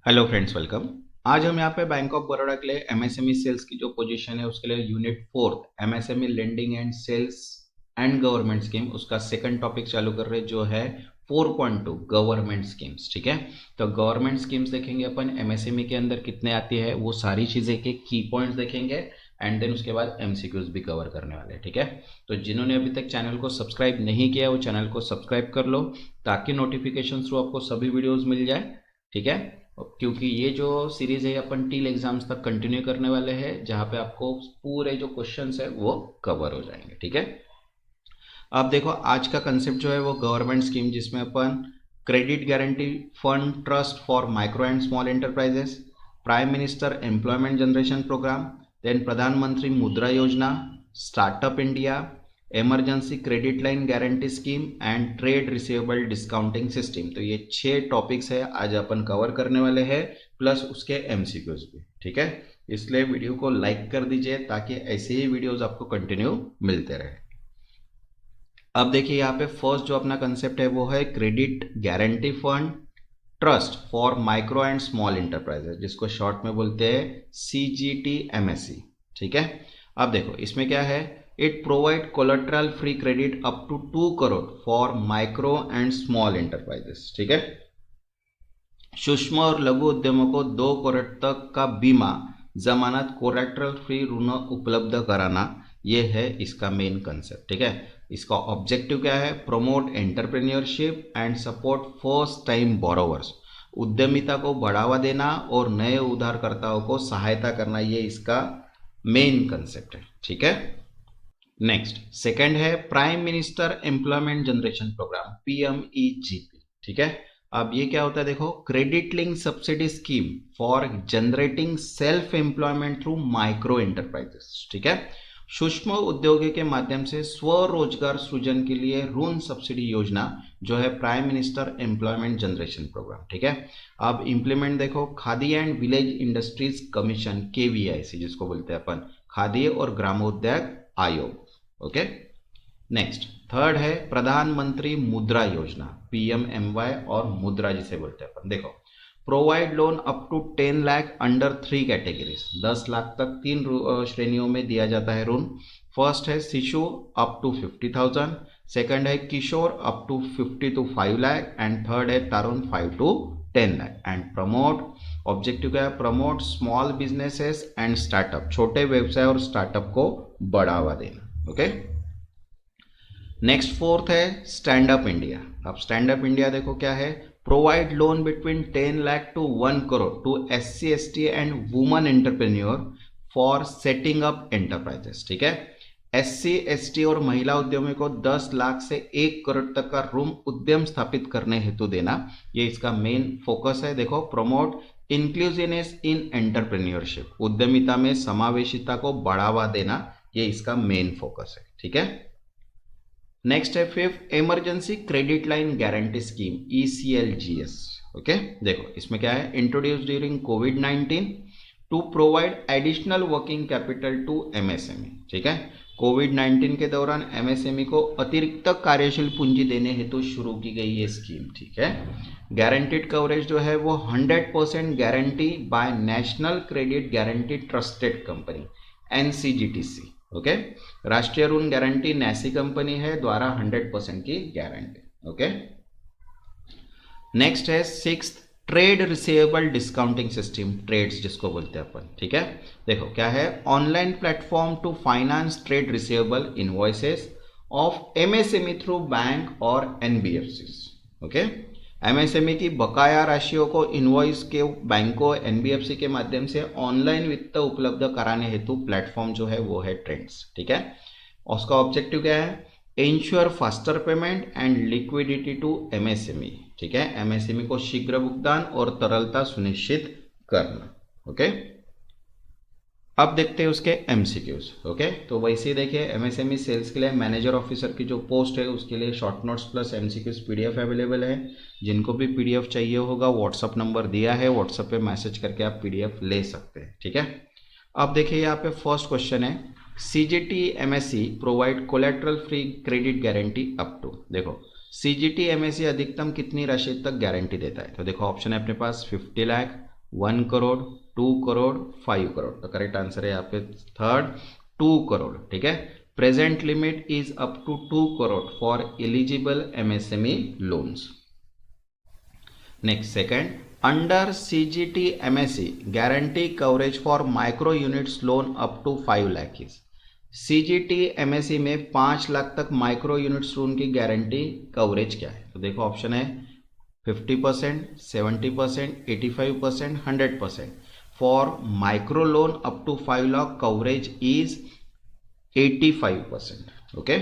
Hello friends, welcome. आज हम यहाँ पे बैंक ऑफ बड़ौदा के लिए एमएसएमई सेल्स की जो पोजीशन है उसके लिए unit 4 MSME lending and sales and government scheme उसका सेकंड टॉपिक चालू कर रहे हैं जो है 4.2 गवर्नमेंट स्कीम्स। ठीक है, तो गवर्नमेंट स्कीम्स देखेंगे अपन एमएसएमई के अंदर कितने आती है वो सारी चीजें के की पॉइंट्स देखेंगे एंड देन उसके बाद एमसीक्यूज भी कवर करने वाले हैं। ठीक है, तो जिन्होंने अभी तक चैनल को सब्सक्राइब नहीं किया वो चैनल को सब्सक्राइब कर लो ताकि नोटिफिकेशन थ्रू आपको सभी वीडियोज मिल जाए। ठीक है, क्योंकि ये जो सीरीज है अपन टील एग्जाम्स तक कंटिन्यू करने वाले हैं जहां पे आपको पूरे जो क्वेश्चंस है वो कवर हो जाएंगे। ठीक है, अब देखो आज का कंसेप्ट जो है वो गवर्नमेंट स्कीम जिसमें अपन credit guarantee fund trust for micro and small enterprises, prime minister employment generation programme, then Pradhan Mantri Mudra Yojana, startup India, emergency credit line guarantee scheme and trade receivable discounting system. तो ये 6 टॉपिक्स है आज अपन cover करने वाले हैं plus उसके एमसीक्यूज भी। ठीक है, इसलिए वीडियो को लाइक कर दीजिए ताकि ऐसे ही वीडियोस आपको कंटिन्यू मिलते रहे। अब देखिए यहाँ पे फर्स्ट जो अपना कंसेप्ट है वो है credit guarantee fund trust for micro and small enterprises जिसको शॉर्ट में बोलते हैं CGTMSE। ठीक है, अब देखो इसमें क्या है, it provide collateral free credit up to 2 crore for micro and small enterprises. ठीक है, सूक्ष्म और लघु उद्यमों को 2 करोड़ तक का बीमा जमानत कोलेटरल फ्री ऋण उपलब्ध कराना, ये है इसका मेन कंसेप्ट। ठीक है, इसका ऑब्जेक्टिव क्या है, promote entrepreneurship and support first time borrowers, उद्यमिता को बढ़ावा देना और नए उधारकर्ताओं को सहायता करना, ये इसका मेन कंसेप्ट है। ठीक है, नेक्स्ट सेकंड है prime minister employment generation programme PMEGP। ठीक है, अब ये क्या होता है देखो, credit link subsidy scheme for generating self employment through micro enterprises. ठीक है, सूक्ष्म उद्योगों के माध्यम से स्वरोजगार सृजन के लिए ऋण सब्सिडी योजना जो है prime minister employment generation programme. ठीक है, अब इंप्लीमेंट देखो Khadi and village industries commission KVIC जिसको बोलते हैं अपन खादी और ग्रामोद्योग आयोग। ओके, नेक्स्ट थर्ड है प्रधानमंत्री मुद्रा योजना PMMY और मुद्रा जिसे बोलते हैं अपन। देखो provide loan up to 10 lakh under 3 categories, 10 lakh तक 3 श्रेणियों में दिया जाता है ऋण। फर्स्ट है शिशु अप टू 50,000, सेकंड है Kishore up to 50 to 5 lakh and third है Tarun 5 to 10 lakh. And promote, objective क्या है, promote small businesses and startup, छोटे व्यवसाय और स्टार्टअप को बढ़ावा देना। ओके, नेक्स्ट फोर्थ है स्टैंड अप इंडिया। अब स्टैंड अप इंडिया देखो क्या है, provide loan between 10 lakh to 1 crore to SC ST and woman entrepreneur for setting up enterprises. ठीक है, SC ST और महिला उद्यमियों को 10 लाख से 1 करोड़ तक का ऋण उद्यम स्थापित करने हेतु देना, ये इसका मेन फोकस है। देखो प्रमोट इंक्लूसिवनेस इन एंटरप्रेन्योरशिप, उद्यमिता में समावेशिता को बढ़ावा देना, ये इसका मेन फोकस है। ठीक है, नेक्स्ट है fifth emergency credit line guarantee scheme ECLGS। Okay, देखो इसमें क्या है, इंट्रोड्यूस ड्यूरिंग कोविड-19 to provide additional working capital to MSME। ठीक है, कोविड-19 के दौरान MSME को अतिरिक्त कार्यशील पूंजी देने हेतु शुरू की गई ये स्कीम। ठीक है, गारंटीड कवरेज जो है वो 100% guarantee by national credit guarantee trusted company NCGTC। Okay, राष्ट्रीय ऋण गारंटी NACI कंपनी है द्वारा 100% की गारंटी। ओके, नेक्स्ट है sixth trade receivable discounting system, TReDS जिसको बोलते हैं अपन। ठीक है, देखो क्या है, online platform to finance trade receivable invoices of MSME through bank और NBFCs। ओके, MSME की बकाया राशियों को इनवॉइस के बैंकों NBFC के माध्यम से ऑनलाइन वित्त उपलब्ध कराने हेतु प्लेटफॉर्म जो है वो है ट्रेंड्स। ठीक है, उसका ऑब्जेक्टिव क्या है, ensure faster payment and liquidity to MSME। ठीक है, MSME को शीघ्र भुगतान और तरलता सुनिश्चित करना। ओके, अब देखते हैं उसके MCQs। ओके, तो वैसे ही देखिए MSME सेल्स के लिए मैनेजर ऑफिसर की जो पोस्ट है उसके लिए short notes plus MCQs PDF available है। जिनको भी PDF चाहिए होगा व्हाट्सअप नंबर दिया है, व्हाट्सअप पे मैसेज करके आप PDF ले सकते हैं। ठीक है, अब देखिए यहाँ पे फर्स्ट क्वेश्चन है CGTMSE provide collateral free credit guarantee up to. देखो CGTMSE अधिकतम कितनी राशि तक गारंटी देता है, तो देखो ऑप्शन है अपने पास 50 लाख, 1 करोड़, 2 करोड़, 5 करोड़। तो करेक्ट आंसर है यहाँ पे थर्ड 2 करोड़। ठीक है, present limit is up to 2 crore for eligible MSME loans. Next second, under CGT MSE guarantee coverage for micro units loan up to 5 lakh is. CGT MSE में 5 लाख तक माइक्रो यूनिट्स लोन की guarantee coverage क्या है? तो देखो option है 50%, 70%, 85%, 100%. For micro loan up to 5 lakh, coverage is 85%. Okay.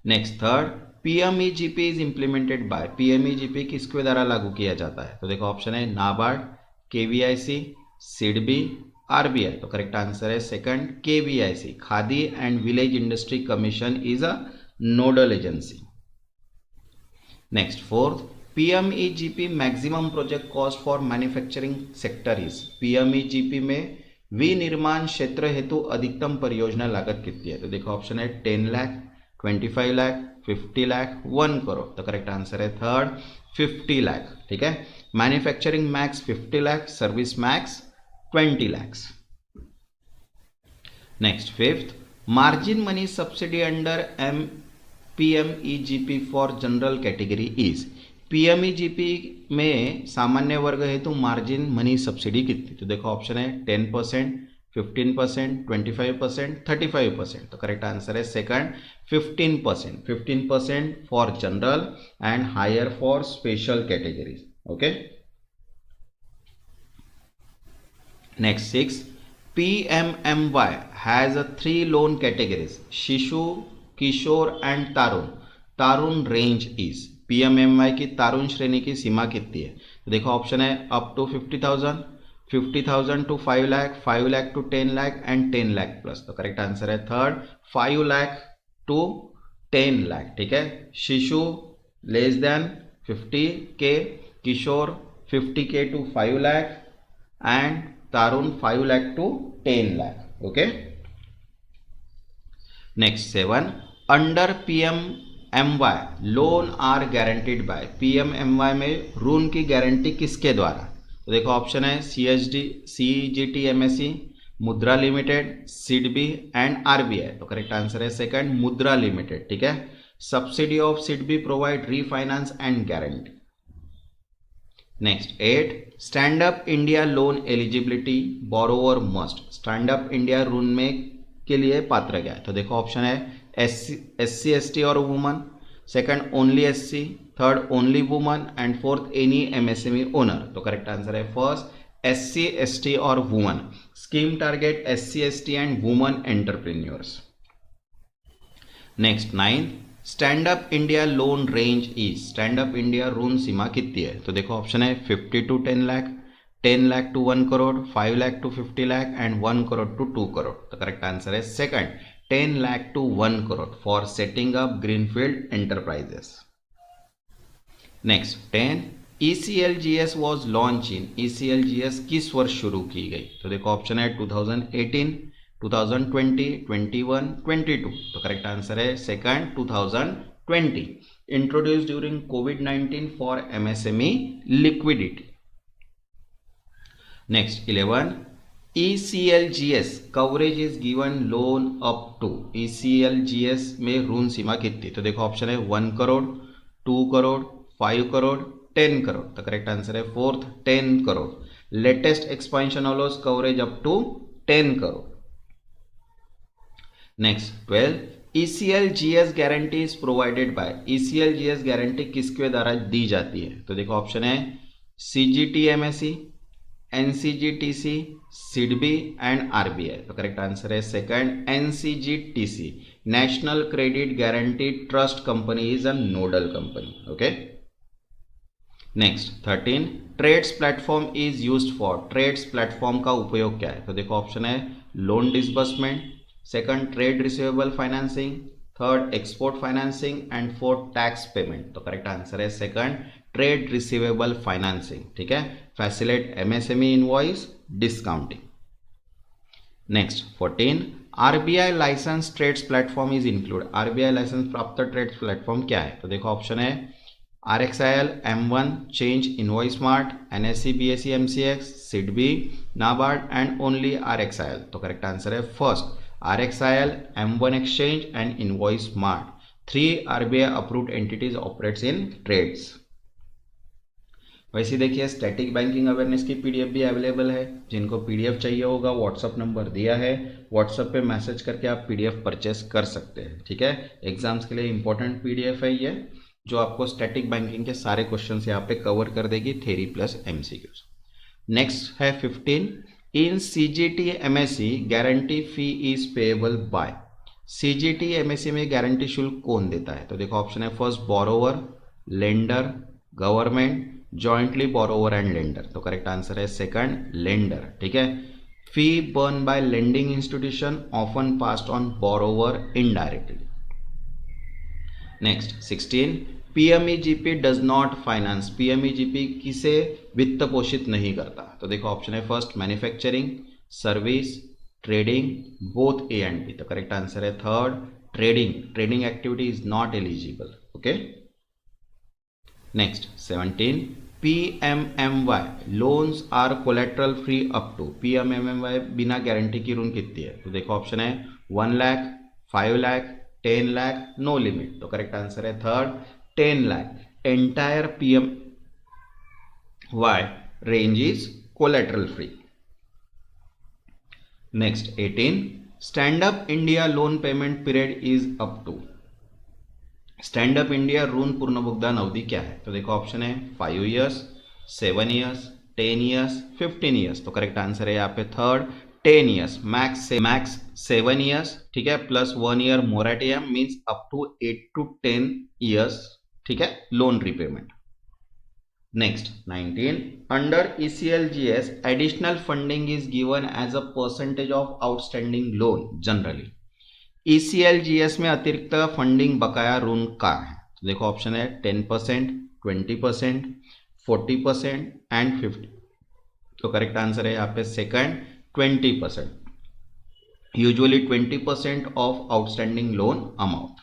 Next third, PMEGP is implemented by, PMEGP किसके द्वारा लागू किया जाता है? तो देखो ऑप्शन है नाबार्ड, KVIC, सिडबी, RBI। तो करेक्ट आंसर है second KVIC, khadi and village industry commission is a nodal agency. Next fourth, PMEGP maximum project cost for manufacturing sector is. PMEGP में विनिर्माण क्षेत्र हेतु अधिकतम परियोजना लागत कितनी है? तो देखो ऑप्शन है 10 लाख, 25 लाख, 50 लाख, 1 करोड़। तो करेक्ट आंसर है थर्ड 50 लाख। ठीक है, manufacturing max 50 lakh, service max 20 lakh. Next fifth, margin money subsidy under PMEGP for general category is. PMEGP में सामान्य वर्ग हेतु मार्जिन मनी सब्सिडी कितनी? तो देखो ऑप्शन है 10%, 15%, 25%, 35%। तो करेक्ट आंसर है second 15%, 15% for general and higher for special categories. Okay, next 6, PMMY has a 3 loan categories, Shishu, Kishore and Tarun. Tarun range is. PMMY की तारुण श्रेणी की सीमा कितनी है? तो देखो ऑप्शन है up to 50,000, 50,000 to 5 lakh, 5 lakh to 10 lakh and 10 lakh plus. तो करेक्ट आंसर है थर्ड 5 लाख टू 10 लाख। ठीक है, Shishu less than 50K, Kishore 50K to 5 lakh and Tarun 5 lakh to 10 lakh. Okay, next 7, under PMMY loan are guaranteed by. PMMY में ऋण की गारंटी किसके द्वारा? तो देखो ऑप्शन है CSD, CGT MSE, मुद्रा लिमिटेड, सिडबी एंड RBI। तो करेक्ट आंसर है सेकंड मुद्रा लिमिटेड। ठीक है, subsidy of SIDBI provide refinance and guarantee. Next 8, stand up India loan eligibility borrower must. Stand up India ऋण में के लिए पात्र क्या है? तो देखो ऑप्शन है SC ST और woman, second only SC, third only woman and fourth any MSME owner. तो करेक्ट आंसर है फर्स्ट SC ST और woman. Scheme target SC ST and woman entrepreneurs. Next 9, stand up India loan range is. Stand up India ऋण सीमा कितनी है? तो देखो option है 50 to 10 lakh, 10 lakh to 1 crore, 5 lakh to 50 lakh and 1 crore to 2 crore. तो करेक्ट आंसर है second 10 lakh to 1 crore for setting up greenfield enterprises. Next 10, ECLGS was launch in. ECLGS किस वर्ष शुरू की गई? तो देखो ऑप्शन है 2018, 2020, 21, 22। तो करेक्ट आंसर है second 2020। Introduce during COVID-19 for MSME liquidity. Next 11, ECLGS coverage is given loan up to. ECLGS में ऋण सीमा कितनी? तो देखो ऑप्शन है 1 करोड़, 2 करोड़, 5 करोड़, 10 करोड़। तो करेक्ट आंसर है fourth 10 crore. Latest expansion allows coverage up to 10 crore. Next 12, ECLGS guarantee is provided by. ECLGS guarantee किसके द्वारा दी जाती है? तो देखो ऑप्शन है CGT MSE, NCGTC, SIDBI and RBI। तो करेक्ट आंसर है second NCGTC, national credit guarantee trust company is a nodal company. Okay, next 13, TReDS platform is used for. TReDS platform का उपयोग क्या है? तो देखो ऑप्शन है loan disbursement, second trade receivable financing, third export financing and fourth tax payment. तो correct answer है second trade receivable financing. ठीक है, facilitate MSME invoice discounting. Next 14, RBI licence TReDS platform is include. RBI licence प्राप्त TReDS platform क्या है? तो देखो option है RXIL, M1, Change, Invoice Mart, NSE, BSE, MCX, SIDBI, NABARD and only RXIL. तो correct answer है first RXIL, M1 Exchange and Invoice Mart. 3 RBI approved entities operates in trades. वैसे देखिए static banking awareness की PDF भी available है। जिनको PDF चाहिए होगा व्हाट्सअप नंबर दिया है, व्हाट्सअप पे मैसेज करके आप पीडीएफ परचेस कर सकते हैं। ठीक है, एग्जाम्स के लिए इंपॉर्टेंट पीडीएफ है ये, जो आपको स्टैटिक बैंकिंग के सारे क्वेश्चन यहाँ पे कवर कर देगी, थ्योरी प्लस एमसीक्यूज। नेक्स्ट है 15, in CGT MSE guarantee fee is payable by. CGT MSE में गारंटी शुल्क कौन देता है? तो देखो ऑप्शन है first borrower, lender, government, jointly borrower and lender. तो करेक्ट आंसर है सेकंड, लेंडर। ठीक है, fee borne by lending institution often passed on borrower indirectly. Next 16, PMEGP does not finance. PMEGP किसे वित्त पोषित नहीं करता? तो देखो ऑप्शन है first manufacturing, service, trading, both A and B. तो करेक्ट आंसर है third, trading. Trading activity is not eligible. Okay, next 17, PMMY loans are collateral free up to. PMMY बिना गारंटी की ऋण कितनी है? तो देखो ऑप्शन है 1 लाख, 5 लाख, 10 लाख, नो लिमिट। तो करेक्ट आंसर है third, 10 lakh. Entire PMY range is collateral free. Next 18, stand up India loan payment period is up to. Stand up India ऋण पूर्ण भुगतान अवधि क्या है? तो देखो ऑप्शन है 5 ईयर्स, 7 ईयर्स, 10 ईयर्स, 15 ईयर्स। तो करेक्ट आंसर है यहाँ पे थर्ड, 10 ईयर्स। मैक्स 7 ईयर्स, ठीक है, plus 1 year moratorium means up to 8 to 10 years. ठीक है, loan repayment. Next 19, under ECLGS additional funding is given as a percentage of outstanding loan generally. ECLGS में अतिरिक्त funding बकाया ऋण का है। तो देखो ऑप्शन है 10%, 20%, 40% एंड 50। तो करेक्ट आंसर है यहाँ पे second, 20%। Usually 20% of outstanding loan amount.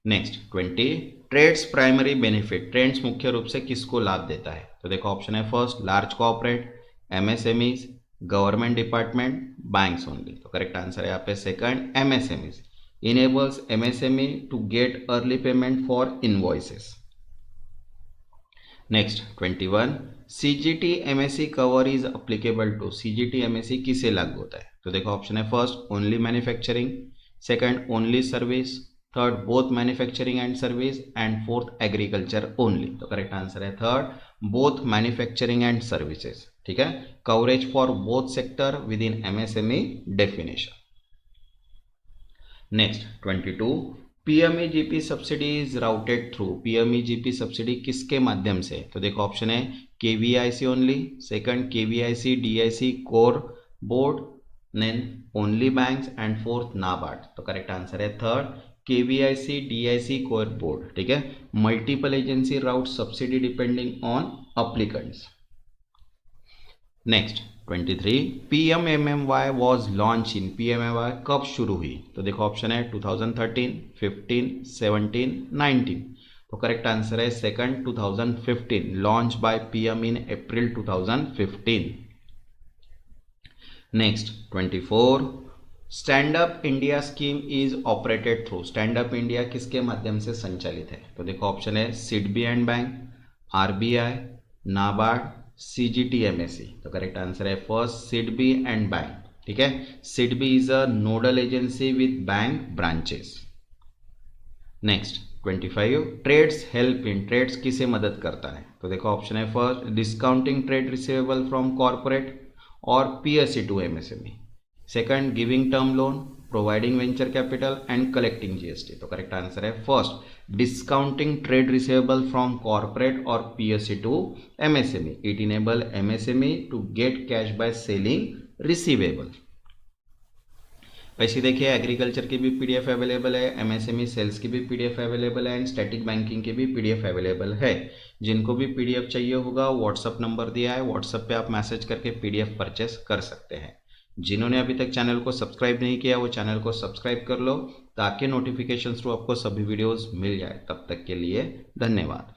Next 20, TReDS primary benefit. TReDS मुख्य रूप से किसको लाभ देता है? तो देखो ऑप्शन है first large corporate, MSMEs, government department, banks only. तो करेक्ट आंसर है यहाँ पे second, MSMEs। Enables MSME to get early payment for invoices. Next 21, CGT MSE cover is applicable to. CGT MSE किसे लागू होता है? तो देखो ऑप्शन है first only manufacturing, second only service, third both manufacturing and service and fourth agriculture only. तो correct answer है third, both manufacturing and services. ठीक है, coverage for both sector within MSME definition. Next 22, PMEGP subsidy is routed through. PMEGP subsidy किसके माध्यम से? तो देखो option है KVIC only, second KVIC DIC core board, then only banks and fourth NABARD. तो correct answer है third, KVIC DIC core board. ठीक है, multiple agency route subsidy depending on applicants. Next 23, PMMY was launch in. PMMY कब शुरू हुई? तो देखो option है 2013, 15, 17, 19। तो करेक्ट आंसर है second 2015, launch by PM in April 2015। Next 24, stand up India scheme is operated through. Stand up India किसके माध्यम से संचालित है? तो देखो ऑप्शन है SIDBI and bank, RBI, NABARD, CGT MSE। तो करेक्ट आंसर है फर्स्ट SIDBI एंड बैंक। ठीक है, SIDBI is a nodal agency with bank branches. Next 25, TReDS help in. TReDS किसे मदद करता है? तो देखो ऑप्शन है first discounting trade receivable from corporate और PSE to MSME, second giving term loan, providing venture capital and collecting GST। तो correct answer है first discounting trade receivable from corporate और PSE to MSME। It enable MSME to get cash by selling receivable. वैसे देखिए agriculture की भी PDF available है, MSME sales की भी PDF अवेलेबल है एंड स्टैटिक बैंकिंग की भी PDF अवेलेबल है। जिनको भी PDF चाहिए होगा व्हाट्सअप नंबर दिया है, व्हाट्सअप पे आप मैसेज करके PDF परचेस कर सकते हैं। जिन्होंने अभी तक चैनल को सब्सक्राइब नहीं किया वो चैनल को सब्सक्राइब कर लो ताकि नोटिफिकेशन थ्रू आपको सभी वीडियोस मिल जाए। तब तक के लिए धन्यवाद।